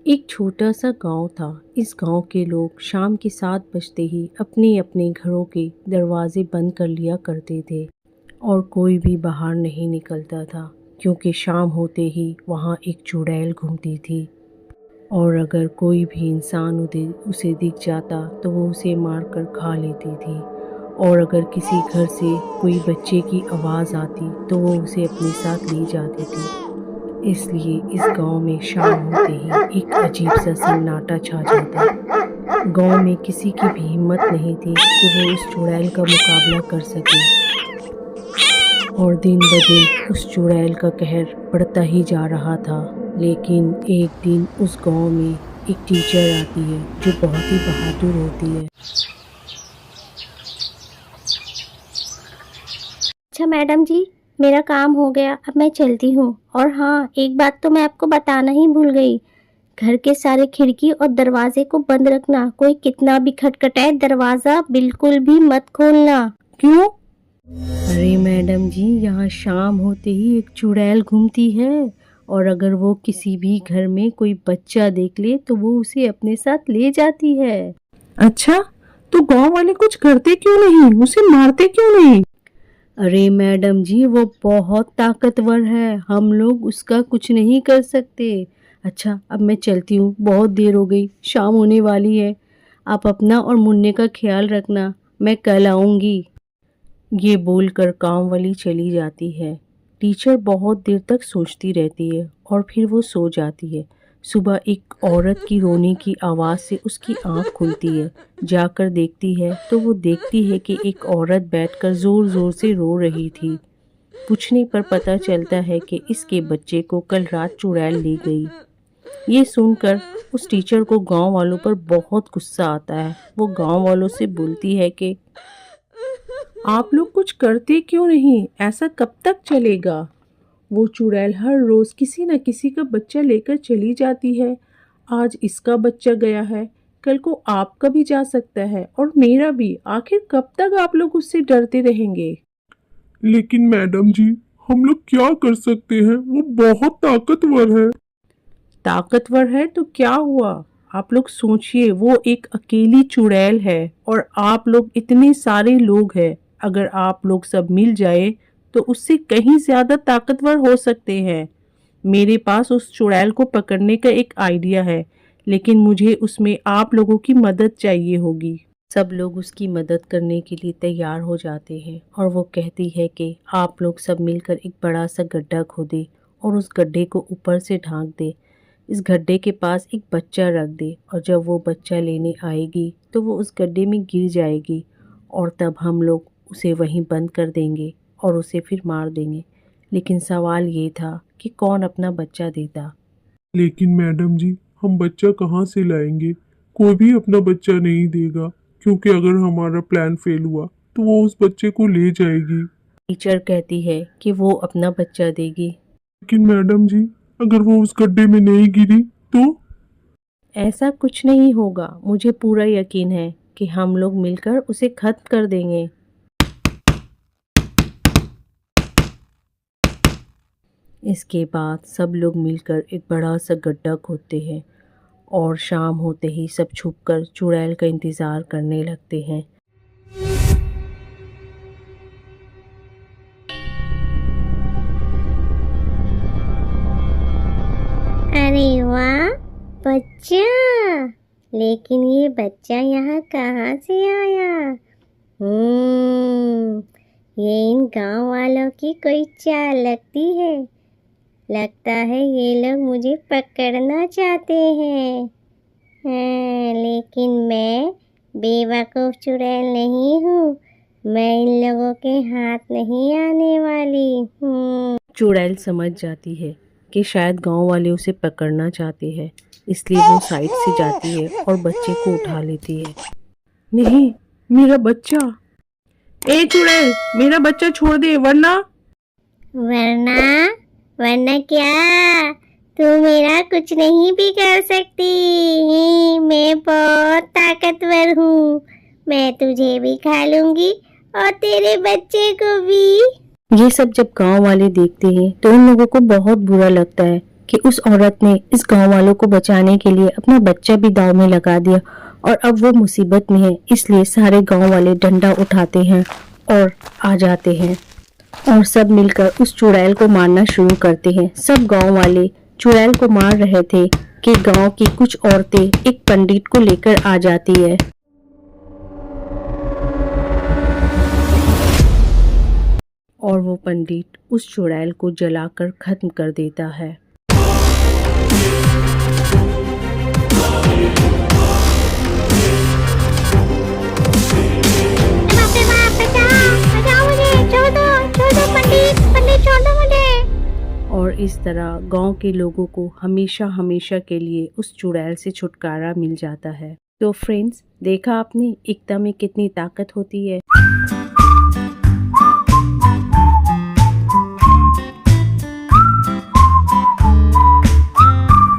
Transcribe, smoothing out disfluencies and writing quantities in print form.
एक छोटा सा गांव था। इस गांव के लोग शाम के 7 बजते ही अपने अपने घरों के दरवाजे बंद कर लिया करते थे और कोई भी बाहर नहीं निकलता था, क्योंकि शाम होते ही वहां एक चुड़ैल घूमती थी और अगर कोई भी इंसान उसे दिख जाता तो वो उसे मारकर खा लेती थी। और अगर किसी घर से कोई बच्चे की आवाज़ आती तो वो उसे अपने साथ ले जाती थी। इसलिए इस गांव में शाम होते ही एक अजीब सा सन्नाटा छा जाता। गांव में किसी की भी हिम्मत नहीं थी कि वो उस चुड़ैल का मुकाबला कर सके। और दिन ब दिन उस चुड़ैल का कहर बढ़ता ही जा रहा था। लेकिन एक दिन उस गांव में एक टीचर आती है जो बहुत ही बहादुर होती है। अच्छा मैडम जी, मेरा काम हो गया, अब मैं चलती हूँ। और हाँ, एक बात तो मैं आपको बताना ही भूल गई। घर के सारे खिड़की और दरवाजे को बंद रखना। कोई कितना भी खटखटाए दरवाजा बिल्कुल भी मत खोलना। क्यों? अरे मैडम जी, यहाँ शाम होते ही एक चुड़ैल घूमती है और अगर वो किसी भी घर में कोई बच्चा देख ले तो वो उसे अपने साथ ले जाती है। अच्छा, तो गांव वाले कुछ करते क्यों नहीं, उसे मारते क्यों नहीं? अरे मैडम जी, वो बहुत ताकतवर है, हम लोग उसका कुछ नहीं कर सकते। अच्छा, अब मैं चलती हूँ, बहुत देर हो गई, शाम होने वाली है। आप अपना और मुन्ने का ख्याल रखना, मैं कल आऊँगी। ये बोलकर काम वाली चली जाती है। टीचर बहुत देर तक सोचती रहती है और फिर वो सो जाती है। सुबह एक औरत की रोने की आवाज़ से उसकी आंख खुलती है। जाकर देखती है तो वो देखती है कि एक औरत बैठकर ज़ोर ज़ोर से रो रही थी। पूछने पर पता चलता है कि इसके बच्चे को कल रात चुड़ैल ले गई। ये सुनकर उस टीचर को गांव वालों पर बहुत गुस्सा आता है। वो गांव वालों से बोलती है कि आप लोग कुछ करते क्यों नहीं? ऐसा कब तक चलेगा? वो चुड़ैल हर रोज किसी न किसी का बच्चा लेकर चली जाती है। आज इसका बच्चा गया है, कल को आपका भी जा सकता है और मेरा भी। आखिर कब तक आप लोग उससे डरते रहेंगे? लेकिन मैडम जी, हम लोग क्या कर सकते हैं? वो बहुत ताकतवर है। ताकतवर है तो क्या हुआ? आप लोग सोचिए, वो एक अकेली चुड़ैल है और आप लोग इतने सारे लोग हैं। अगर आप लोग सब मिल जाए तो उससे कहीं ज्यादा ताकतवर हो सकते हैं। मेरे पास उस चुड़ैल को पकड़ने का एक आइडिया है, लेकिन मुझे उसमें आप लोगों की मदद चाहिए होगी। सब लोग उसकी मदद करने के लिए तैयार हो जाते हैं और वो कहती है कि आप लोग सब मिलकर एक बड़ा सा गड्ढा खोदे और उस गड्ढे को ऊपर से ढांक दे। इस गड्ढे के पास एक बच्चा रख दे और जब वो बच्चा लेने आएगी तो वो उस गड्ढे में गिर जाएगी और तब हम लोग उसे वहीं बंद कर देंगे और उसे फिर मार देंगे। लेकिन सवाल ये था कि कौन अपना बच्चा देता। लेकिन मैडम जी, हम बच्चा कहाँ से लाएंगे? कोई भी अपना बच्चा नहीं देगा, क्योंकि अगर हमारा प्लान फेल हुआ तो वो उस बच्चे को ले जाएगी। टीचर कहती है कि वो अपना बच्चा देगी। लेकिन मैडम जी, अगर वो उस गड्ढे में नहीं गिरी तो? ऐसा कुछ नहीं होगा, मुझे पूरा यकीन है कि हम लोग मिलकर उसे खत्म कर देंगे। इसके बाद सब लोग मिलकर एक बड़ा सा गड्ढा खोदते हैं और शाम होते ही सब छुपकर चुड़ैल का इंतज़ार करने लगते हैं। अरे वाह, बच्चा! लेकिन ये बच्चा यहाँ कहाँ से आया? ये इन गांव वालों की कोई चाल लगती है। लगता है ये लोग मुझे पकड़ना चाहते हैं। लेकिन मैं बेवकूफ़ चुड़ैल नहीं हूँ। मैं इन लोगों के हाथ नहीं आने वाली। चुड़ैल समझ जाती है कि शायद गांव वाले उसे पकड़ना चाहते हैं, इसलिए वो साइड से जाती है और बच्चे को उठा लेती है। नहीं, मेरा बच्चा! ए चुड़ैल, मेरा बच्चा छोड़ दे, वरना वरना वरना क्या? तू मेरा कुछ नहीं भी कर सकती। मैं बहुत ताकतवर हूँ। मैं तुझे भी खा लूंगी और तेरे बच्चे को भी। ये सब जब गांव वाले देखते हैं तो उन लोगों को बहुत बुरा लगता है कि उस औरत ने इस गांव वालों को बचाने के लिए अपना बच्चा भी दांव में लगा दिया और अब वो मुसीबत में है, इसलिए सारे गांव वाले डंडा उठाते हैं और आ जाते हैं और सब मिलकर उस चुड़ैल को मारना शुरू करते हैं। सब गांव वाले चुड़ैल को मार रहे थे कि गांव की कुछ औरतें एक पंडित को लेकर आ जाती है और वो पंडित उस चुड़ैल को जलाकर खत्म कर देता है। और इस तरह गांव के लोगों को हमेशा हमेशा के लिए उस चुड़ैल से छुटकारा मिल जाता है। तो फ्रेंड्स, देखा आपने एकता में कितनी ताकत होती है।